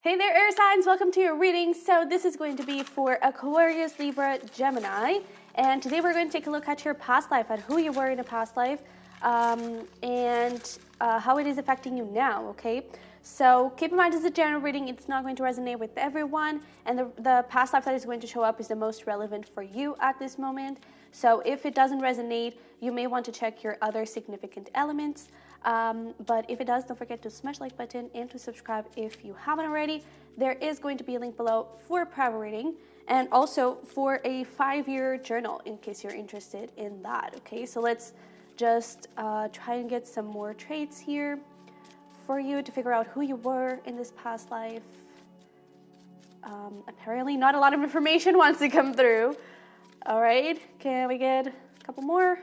Hey there, air signs! Welcome to your reading. So this is going to be for Aquarius, Libra, Gemini. And today we're going to take a look at your past life, at who you were in a past life, and how it is affecting you now, okay? So keep in mind, this is a general reading. It's not going to resonate with everyone. And the past life that is going to show up is the most relevant for you at this moment. So if it doesn't resonate, you may want to check your other significant elements. But if it does, don't forget to smash the like button and to subscribe if you haven't already. There is going to be a link below for a private reading and also for a 5-year journal in case you're interested in that. Okay, so let's just try and get some more traits here for you to figure out who you were in this past life. Apparently not a lot of information wants to come through. All right, can we get a couple more?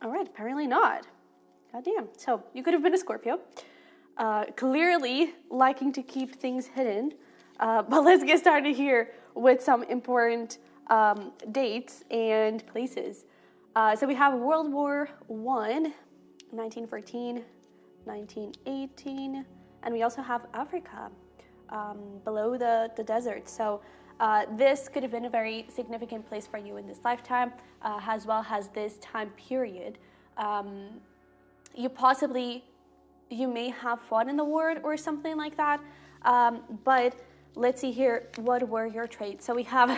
All right, apparently not. Goddamn. So you could have been a Scorpio, clearly liking to keep things hidden. But let's get started here with some important dates and places. So we have World War I, 1914, 1918, and we also have Africa below the desert. So this could have been a very significant place for you in this lifetime, as well as this time period. You may have fought in the war or something like that, but let's see here, what were your traits? So we have,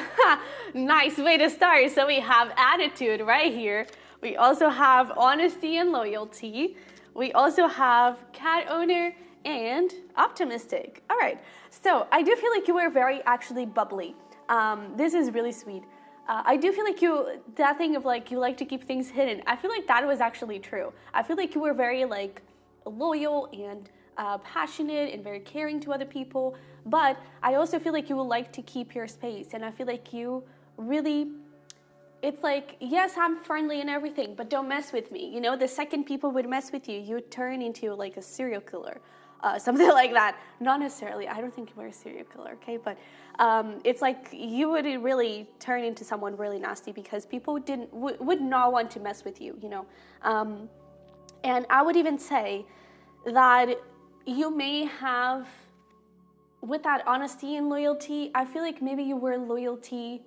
nice way to start. So we have attitude right here. We also have honesty and loyalty. We also have cat owner and optimistic. All right, so I do feel like you were very actually bubbly. This is really sweet. I do feel like that thing of like you like to keep things hidden, I feel like that was actually true. I feel like you were very like loyal and passionate and very caring to other people, but I also feel like you would like to keep your space, and I feel like you really, it's like, yes, I'm friendly and everything, but don't mess with me. You know, the second people would mess with you, you would turn into like a serial killer. Something like that. Not necessarily. I don't think you were a serial killer, okay? But it's like you would really turn into someone really nasty because people would not want to mess with you, you know? And I would even say that you may have, with that honesty and loyalty, I feel like maybe you were loyalty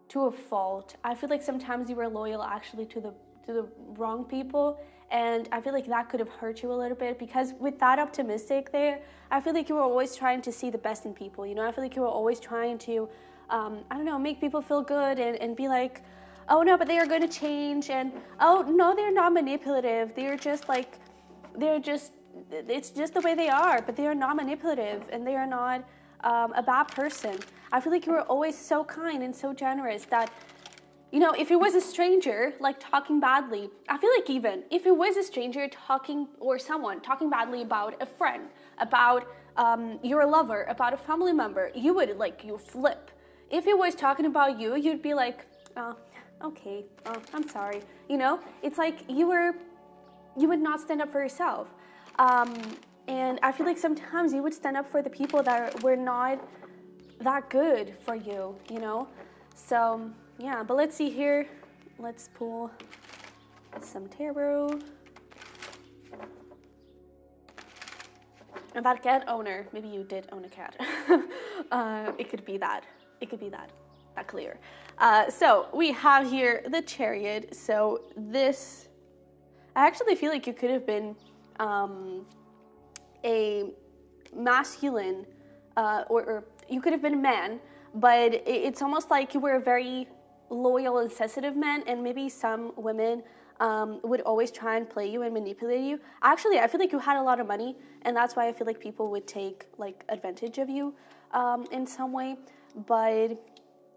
to a fault. I feel like sometimes you were loyal actually to the wrong people, and I feel like that could have hurt you a little bit because with that optimistic there, I feel like you were always trying to see the best in people, you know? I feel like you were always trying to, I don't know, make people feel good and be like, oh no, but they are going to change, and oh no, they're not manipulative, it's just the way they are, but they are not manipulative and they are not a bad person. I feel like you were always so kind and so generous that, you know, if it was a stranger, like talking badly, I feel like even if it was a stranger or someone talking badly about a friend, about your lover, about a family member, you flip. If it was talking about you, you'd be like, oh, okay, I'm sorry. You know, it's like you would not stand up for yourself. And I feel like sometimes you would stand up for the people that were not that good for you, you know? So, yeah, but let's see here. Let's pull some tarot. About cat owner, maybe you did own a cat. It could be that. That clear. So we have here the Chariot. So this, I actually feel like you could have been a masculine, or you could have been a man, but it's almost like you were a very loyal and sensitive man, and maybe some women would always try and play you and manipulate you. Actually, I feel like you had a lot of money, and that's why I feel like people would take like advantage of you in some way. But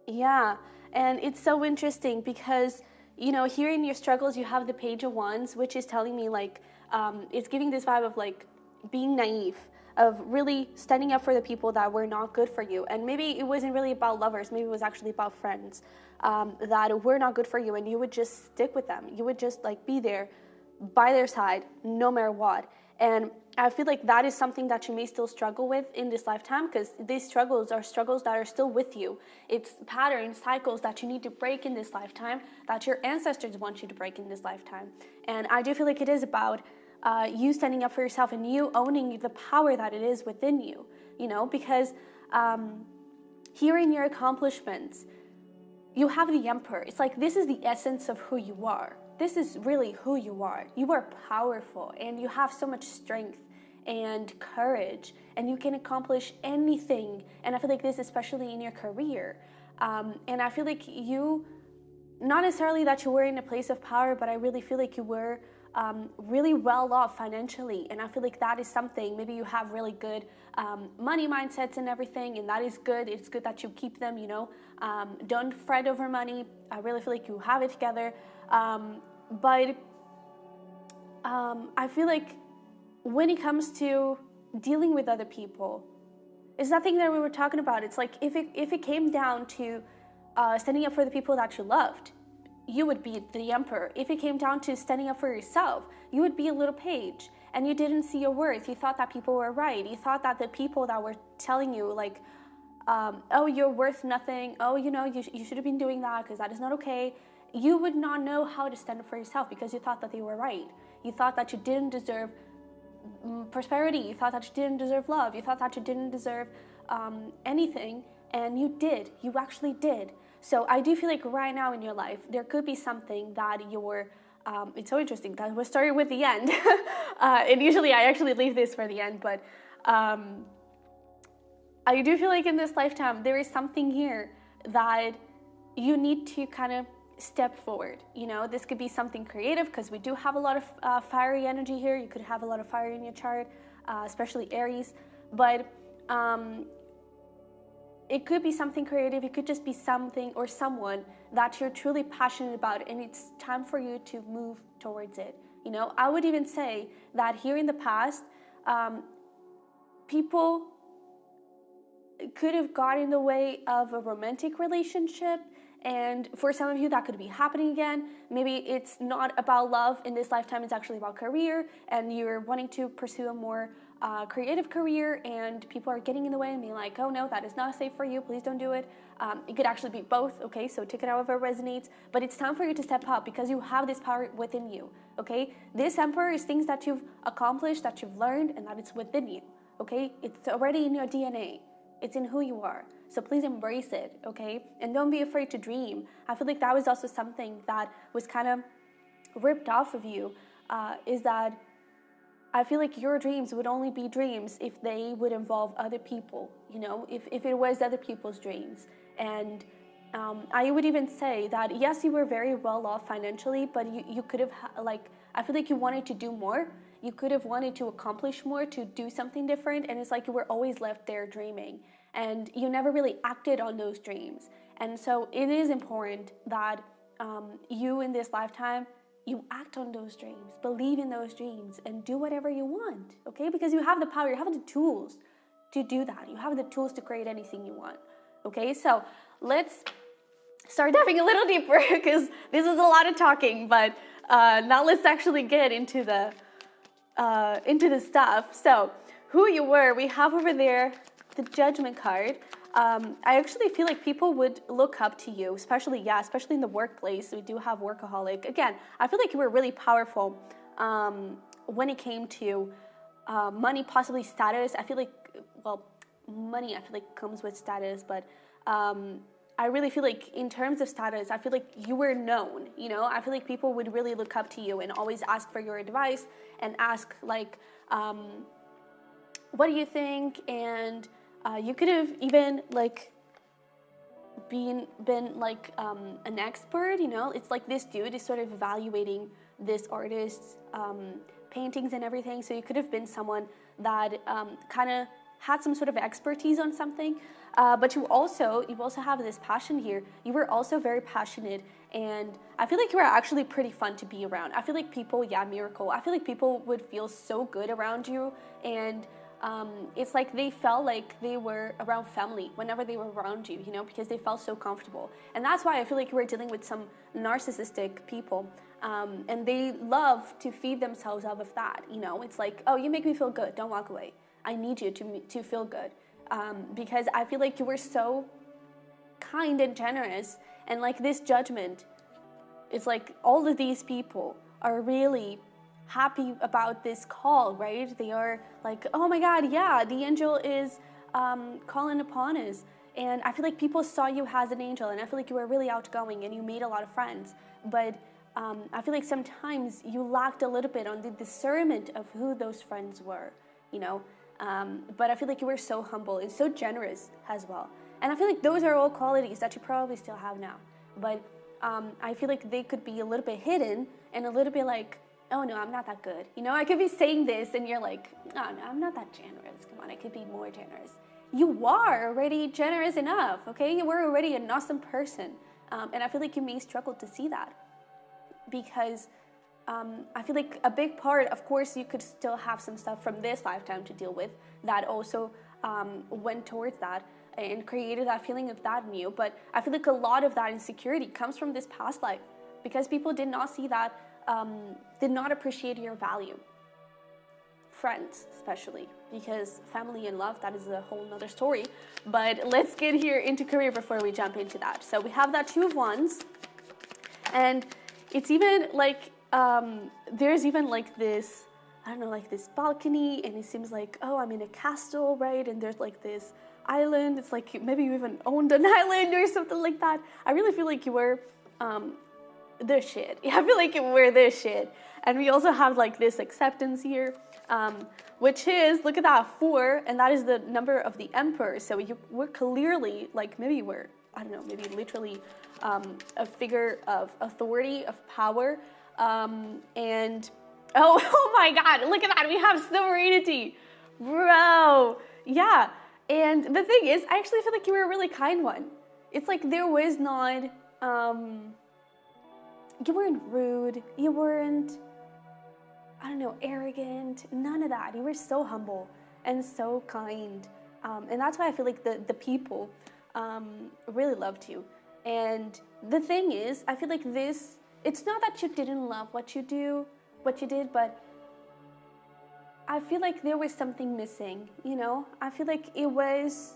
yeah, and it's so interesting because, you know, here in your struggles, you have the Page of Wands, which is telling me like, it's giving this vibe of like being naive, of really standing up for the people that were not good for you. And maybe it wasn't really about lovers, maybe it was actually about friends that were not good for you, and you would just stick with them. You would just like be there by their side no matter what. And I feel like that is something that you may still struggle with in this lifetime, because these struggles are struggles that are still with you. It's patterns, cycles that you need to break in this lifetime, that your ancestors want you to break in this lifetime. And I do feel like it is about you standing up for yourself and you owning the power that it is within you, because here in your accomplishments, you have the Emperor. It's like, this is the essence of who you are. This is really who you are. You are powerful and you have so much strength and courage, and you can accomplish anything. And I feel like this, especially in your career. And I feel like you, not necessarily that you were in a place of power, but I really feel like you were really well off financially. And I feel like that is something, maybe you have really good money mindsets and everything, and that is good. It's good that you keep them, don't fret over money. I really feel like you have it together. But I feel like when it comes to dealing with other people, it's nothing that we were talking about. It's like, if it came down to standing up for the people that you loved, you would be the Emperor. If it came down to standing up for yourself, you would be a little page, and you didn't see your worth. You thought that people were right. You thought that the people that were telling you, like, oh, you're worth nothing. Oh, you should have been doing that because that is not okay. You would not know how to stand up for yourself because you thought that they were right. You thought that you didn't deserve prosperity. You thought that you didn't deserve love. You thought that you didn't deserve anything, and you did. You actually did. So I do feel like right now in your life, there could be something that you're, it's so interesting that we started with the end. And usually I actually leave this for the end, but I do feel like in this lifetime, there is something here that you need to kind of step forward. This could be something creative, because we do have a lot of fiery energy here. You could have a lot of fire in your chart, especially Aries. But it could be something creative. It could just be something or someone that you're truly passionate about, and it's time for you to move towards it. I would even say that here in the past, people could have got in the way of a romantic relationship. And for some of you, that could be happening again. Maybe it's not about love in this lifetime, it's actually about career, and you're wanting to pursue a more creative career, and people are getting in the way and being like, oh no, that is not safe for you, please don't do it. It could actually be both, okay? So take it however resonates, but it's time for you to step up because you have this power within you, okay? This Emperor is things that you've accomplished, that you've learned, and that it's within you, okay? It's already in your DNA. It's in who you are. So please embrace it, okay? And don't be afraid to dream. I feel like that was also something that was kind of ripped off of you, is that I feel like your dreams would only be dreams if they would involve other people, if it was other people's dreams. And I would even say that, yes, you were very well off financially, but you could have, I feel like you wanted to do more. You could have wanted to accomplish more, to do something different. And it's like you were always left there dreaming, and you never really acted on those dreams. And so it is important that you in this lifetime, you act on those dreams, believe in those dreams, and do whatever you want, okay? Because you have the power, you have the tools to do that. You have the tools to create anything you want, okay? So let's start diving a little deeper, because this is a lot of talking, but now let's actually get into the stuff. So who you were, we have over there the Judgment card. I actually feel like people would look up to you, especially in the workplace. We do have workaholic. Again, I feel like you were really powerful when it came to money, possibly status. I feel like, money I feel like comes with status, but I really feel like in terms of status, I feel like you were known, I feel like people would really look up to you and always ask for your advice and ask like, what do you think? And you could have even like been like an expert, It's like this dude is sort of evaluating this artist's paintings and everything. So you could have been someone that kind of had some sort of expertise on something. But you also have this passion here. You were also very passionate, and I feel like you were actually pretty fun to be around. I feel like people, miracle. I feel like people would feel so good around you, and it's like they felt like they were around family whenever they were around you, because they felt so comfortable. And that's why I feel like you were dealing with some narcissistic people, and they love to feed themselves off of that, It's like, oh, you make me feel good, don't walk away. I need you to feel good, because I feel like you were so kind and generous, and like this Judgment, it's like all of these people are really happy about this call, right? They are like, oh my God, yeah, the angel is calling upon us. And I feel like people saw you as an angel, and I feel like you were really outgoing and you made a lot of friends. But I feel like sometimes you lacked a little bit on the discernment of who those friends were, you know? But I feel like you were so humble and so generous as well. And I feel like those are all qualities that you probably still have now. But I feel like they could be a little bit hidden and a little bit like, oh no, I'm not that good. You know, I could be saying this and you're like, oh no, I'm not that generous. Come on, I could be more generous. You are already generous enough, okay? You were already an awesome person. And I feel like you may struggle to see that because I feel like a big part, of course, you could still have some stuff from this lifetime to deal with that also went towards that and created that feeling of that in you. But I feel like a lot of that insecurity comes from this past life because people did not see that, did not appreciate your value. Friends, especially, because family and love, that is a whole nother story. But let's get here into career before we jump into that. So we have that Two of Wands, and it's even like, there's even like this, I don't know, like this balcony, and it seems like, oh, I'm in a castle, right? And there's like this island. It's like maybe you even owned an island or something like that. I really feel like you were the shit. I feel like you were the shit. And we also have like this acceptance here, which is, look at that, 4, and that is the number of the Emperor. So you were clearly, like maybe you were, I don't know, maybe literally a figure of authority, of power. And oh my God, look at that, we have serenity, bro. Yeah, and the thing is, I actually feel like you were a really kind one. It's like there was not, you weren't rude, you weren't, I don't know, arrogant, none of that. You were so humble and so kind. And that's why I feel like the people really loved you. And the thing is, I feel like this, it's not that you didn't love what you did, but I feel like there was something missing, you know? I feel like it was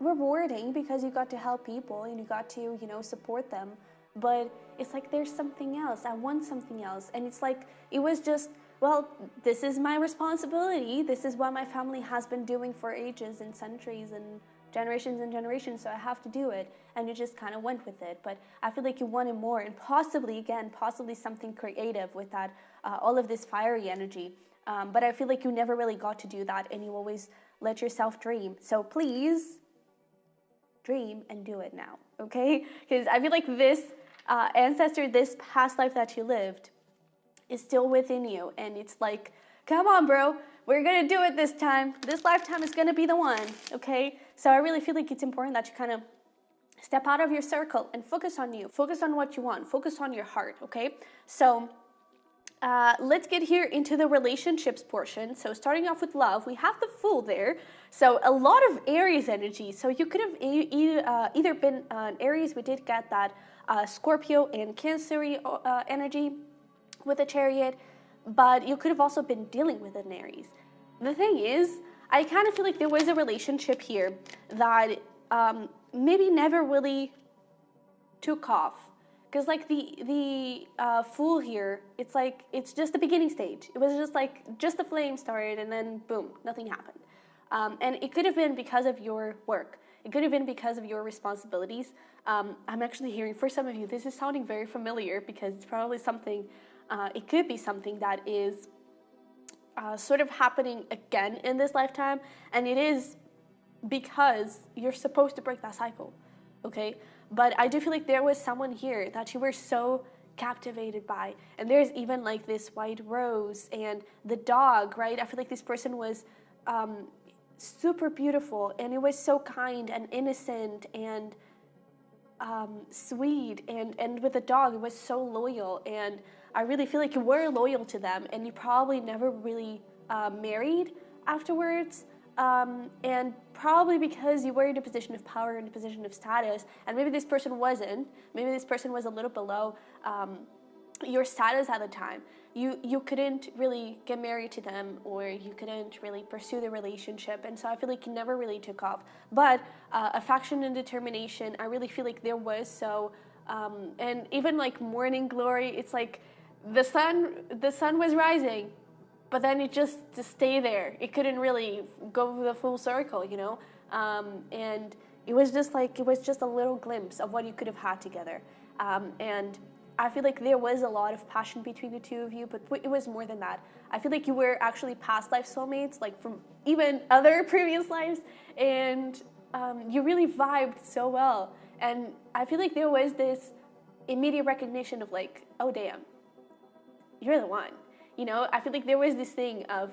rewarding because you got to help people and you got to, you know, support them. But it's like there's something else. I want something else. And it's like, it was just, well, this is my responsibility. This is what my family has been doing for ages and centuries and generations, so I have to do it. And you just kind of went with it. But I feel like you wanted more, and possibly something creative with that, all of this fiery energy. But I feel like you never really got to do that, and you always let yourself dream. So please dream and do it now, okay? Because I feel like this ancestor, this past life that you lived is still within you. And it's like, come on, bro, we're gonna do it this time. This lifetime is gonna be the one, okay? So I really feel like it's important that you kind of step out of your circle and focus on you. Focus on what you want. Focus on your heart, okay? So let's get here into the relationships portion. So starting off with love, we have the Fool there. So a lot of Aries energy. So you could have either been an Aries. We did get that Scorpio and Cancer energy with a Chariot, but you could have also been dealing with an Aries. The thing is, I kind of feel like there was a relationship here that maybe never really took off. Because like the Fool here, it's like, it's just the beginning stage. It was just like, just the flame started and then boom, nothing happened. And it could have been because of your work. It could have been because of your responsibilities. I'm actually hearing, for some of you, this is sounding very familiar because it's probably something, it could be something that is sort of happening again in this lifetime. And it is because you're supposed to break that cycle, okay? But I do feel like there was someone here that you were so captivated by. And there's even like this white rose and the dog, right? I feel like this person was super beautiful, and it was so kind and innocent and sweet. And with the dog, it was so loyal. And I really feel like you were loyal to them, and you probably never really married afterwards. And probably because you were in a position of power, in a position of status, and maybe this person wasn't. Maybe this person was a little below your status at the time. You couldn't really get married to them, or you couldn't really pursue the relationship, and so I feel like you never really took off. But affection and determination, I really feel like there was so, and even like Morning Glory, it's like the sun was rising, but then it just to stay there. It couldn't really go the full circle, you know? And it was just a little glimpse of what you could have had together. And I feel like there was a lot of passion between the two of you, but it was more than that. I feel like you were actually past life soulmates, like from even other previous lives, and you really vibed so well. And I feel like there was this immediate recognition of like, oh damn, you're the one. You know, I feel like there was this thing of,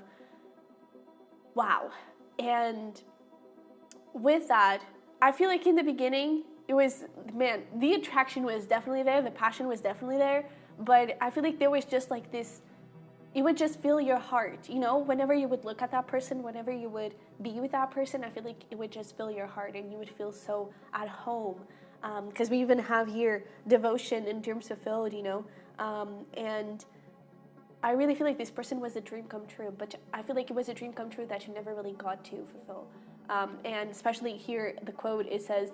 wow. And with that, I feel like in the beginning, it was, man, the attraction was definitely there, the passion was definitely there, but I feel like there was just like this, it would just fill your heart, you know, whenever you would look at that person, whenever you would be with that person, I feel like it would just fill your heart and you would feel so at home, because we even have here devotion and dreams fulfilled, you know, and I really feel like this person was a dream come true, but I feel like it was a dream come true that you never really got to fulfill. And especially here, the quote, it says,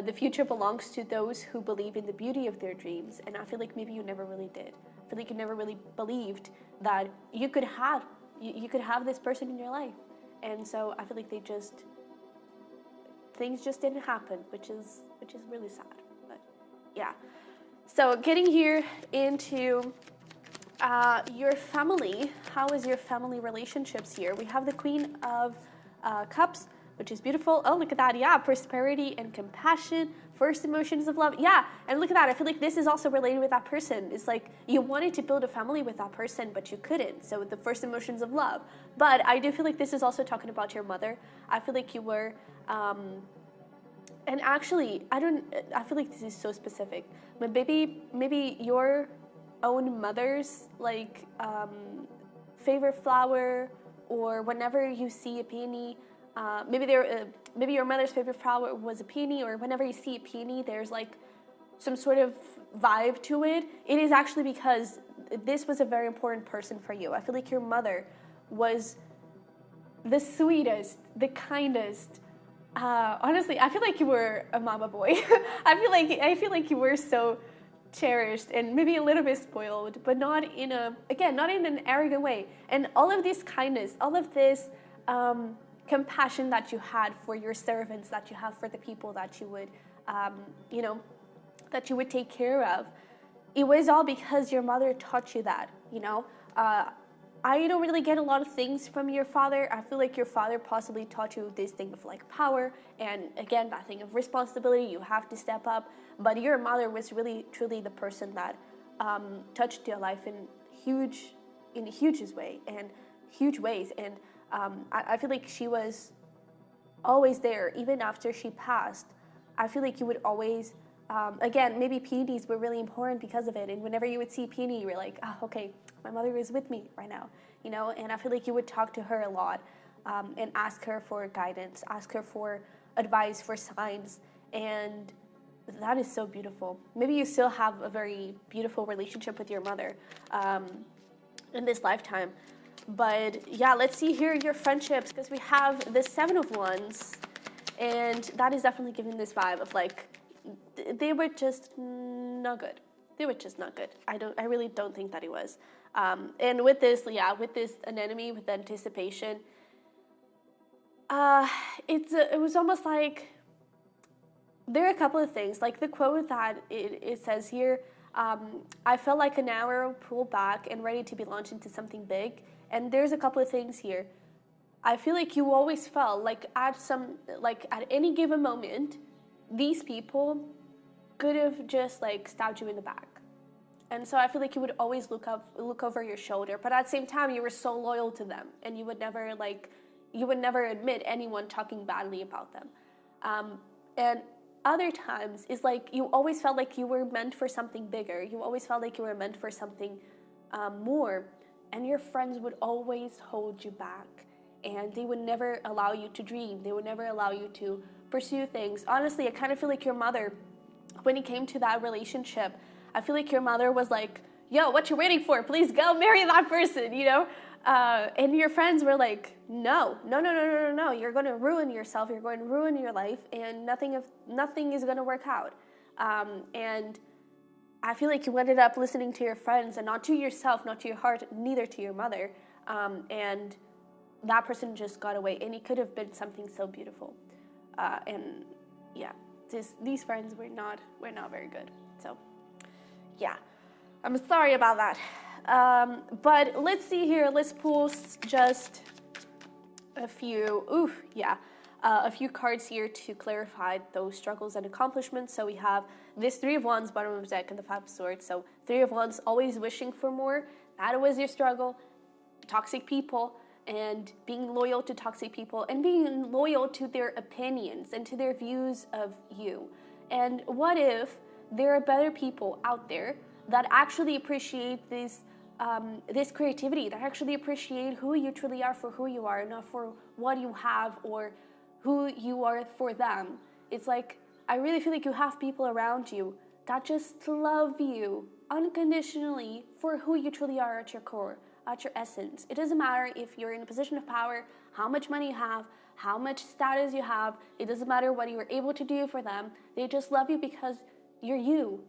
the future belongs to those who believe in the beauty of their dreams. And I feel like maybe you never really did. I feel like you never really believed that you could have this person in your life. And so I feel like things just didn't happen, which is really sad. But yeah. So getting here into your family, how is your family relationships here? We have the Queen of Cups, which is beautiful. Oh, look at that. Yeah, prosperity and compassion, first emotions of love. Yeah, and look at that. I feel like this is also related with that person. It's like you wanted to build a family with that person, but you couldn't. So the first emotions of love. But I do feel like this is also talking about your mother. I feel like you were, and actually, I feel like this is so specific, but maybe your own mother's like favorite flower, or whenever you see a peony, maybe your mother's favorite flower was a peony, or whenever you see a peony, there's like some sort of vibe to it. It is actually because this was a very important person for you. I feel like your mother was the sweetest, the kindest. Honestly, I feel like you were a mama boy. I feel like you were so cherished and maybe a little bit spoiled, but not in an arrogant way. And all of this kindness, all of this compassion that you had for your servants, that you have for the people that you would, that you would take care of, it was all because your mother taught you that, you know. I don't really get a lot of things from your father. I feel like your father possibly taught you this thing of like power, and again, that thing of responsibility, you have to step up. But your mother was really, truly the person that touched your life in huge ways. And I feel like she was always there, even after she passed. I feel like you would always, again, maybe peonies were really important because of it. And whenever you would see peony, you were like, oh, okay, my mother is with me right now, you know. And I feel like you would talk to her a lot, and ask her for guidance, ask her for advice, for signs, and that is so beautiful. Maybe you still have a very beautiful relationship with your mother in this lifetime. But yeah, let's see here your friendships, because we have the Seven of Wands, and that is definitely giving this vibe of like they were just not good. They were just not good. I really don't think that it was. And with this anemone, with anticipation, it was almost like there are a couple of things, like the quote that it says here, I felt like an arrow pulled back and ready to be launched into something big. And there's a couple of things here. I feel like you always felt like at any given moment, these people could have just like stabbed you in the back. And so I feel like you would always look over your shoulder, but at the same time, you were so loyal to them, and you would never admit anyone talking badly about them. And other times is like you always felt like you were meant for something bigger. You always felt like you were meant for something more, and your friends would always hold you back, and they would never allow you to dream. They would never allow you to pursue things. Honestly, I kind of feel like your mother, when it came to that relationship, I feel like your mother was like, yo, what you waiting for? Please go marry that person, you know? And your friends were like, no, you're going to ruin yourself, you're going to ruin your life, and nothing is going to work out. And I feel like you ended up listening to your friends and not to yourself, not to your heart, neither to your mother. And that person just got away, and it could have been something so beautiful. And yeah, these friends were not very good. So yeah, I'm sorry about that. But let's see here. Let's pull just a few. A few cards here to clarify those struggles and accomplishments. So we have this Three of Wands, bottom of the deck, and the Five of Swords. So Three of Wands, always wishing for more. That was your struggle. Toxic people, and being loyal to toxic people, and being loyal to their opinions and to their views of you. And what if there are better people out there that actually appreciate this creativity, that actually appreciate who you truly are for who you are, not for what you have or who you are for them. It's like, I really feel like you have people around you that just love you unconditionally for who you truly are at your core, at your essence. It doesn't matter if you're in a position of power, how much money you have, how much status you have. It doesn't matter what you were able to do for them. They just love you because you're you.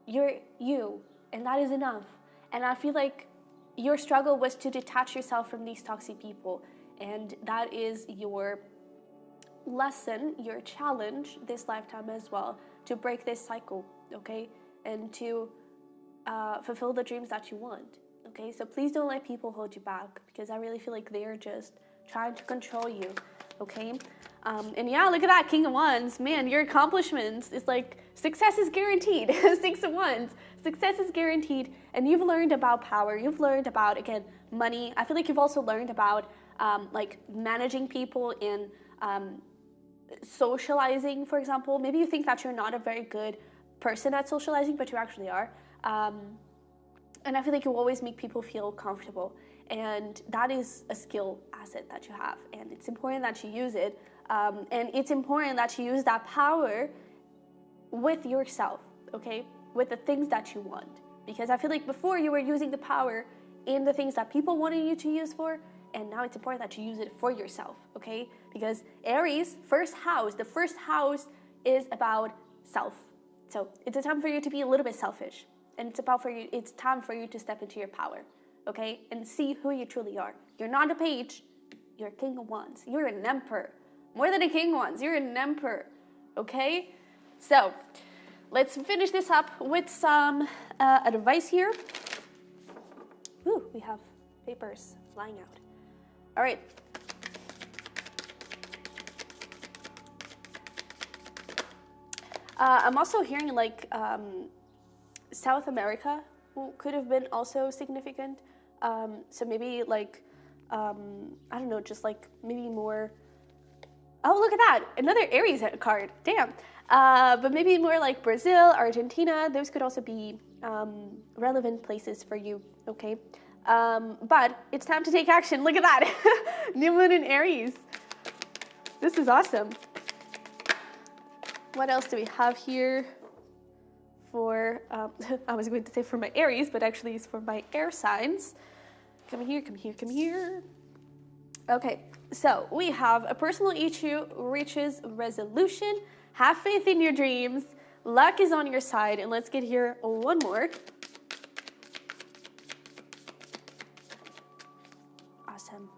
You're you. And that is enough. And I feel like your struggle was to detach yourself from these toxic people. And that is your lesson, your challenge this lifetime as well, to break this cycle, okay? And to fulfill the dreams that you want, okay? So please don't let people hold you back, because I really feel like they're just trying to control you, okay? And yeah, look at that, King of Wands. Man, your accomplishments is like, success is guaranteed. Six of Wands, success is guaranteed. And you've learned about power. You've learned about, again, money. I feel like you've also learned about like managing people in socializing, for example. Maybe you think that you're not a very good person at socializing, but you actually are. And I feel like you always make people feel comfortable. And that is a skill asset that you have. And it's important that you use it. And it's important that you use that power with yourself, okay? With the things that you want. Because I feel like before you were using the power in the things that people wanted you to use for, and now it's important that you use it for yourself, okay? Because Aries, first house, the first house is about self. So it's a time for you to be a little bit selfish. And it's time for you to step into your power, okay? And see who you truly are. You're not a page, you're a King of Wands. You're an emperor. More than a King of Wands, you're an emperor, okay? So let's finish this up with some advice here. Ooh, we have papers flying out. All right. I'm also hearing like South America could have been also significant. So maybe like, I don't know, just like maybe more. Oh, look at that. Another Aries card. Damn. But maybe more like Brazil, Argentina. Those could also be relevant places for you, okay? But it's time to take action. Look at that. New moon in Aries. This is awesome. What else do we have here for, I was going to say for my Aries, but actually it's for my air signs. Come here, come here, come here. Okay, so we have a personal issue reaches resolution. Have faith in your dreams. Luck is on your side. And let's get here one more. Awesome.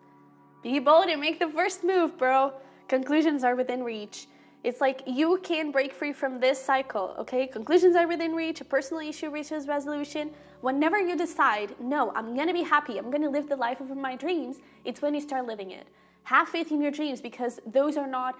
Be bold and make the first move, bro. Conclusions are within reach. It's like you can break free from this cycle, okay? Conclusions are within reach. A personal issue reaches resolution. Whenever you decide, no, I'm going to be happy, I'm going to live the life of my dreams, it's when you start living it. Have faith in your dreams, because those are not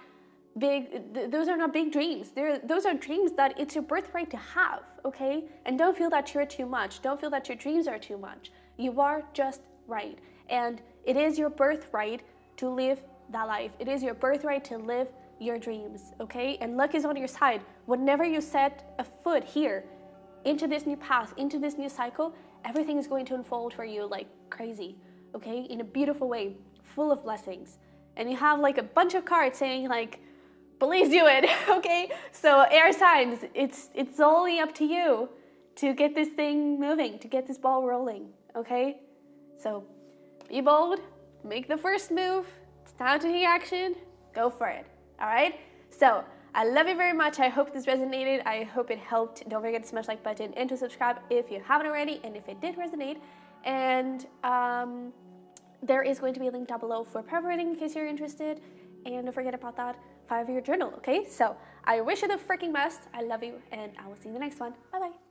big dreams. Those are dreams that it's your birthright to have, okay? And don't feel that you're too much. Don't feel that your dreams are too much. You are just right. And it is your birthright to live that life. It is your birthright to live your dreams, okay? And luck is on your side. Whenever you set a foot here into this new path, into this new cycle, everything is going to unfold for you like crazy, okay? In a beautiful way, full of blessings. And you have like a bunch of cards saying like, please do it, okay? So air signs, it's only up to you to get this thing moving, to get this ball rolling, okay? So be bold, make the first move. It's time to take action, go for it. All right, so I love you very much. I hope this resonated. I hope it helped. Don't forget to smash like button and to subscribe if you haven't already, and if it did resonate. And there is going to be a link down below for private reading in case you're interested. And don't forget about that 5-year journal, okay? So I wish you the freaking best. I love you, and I will see you in the next one. Bye-bye.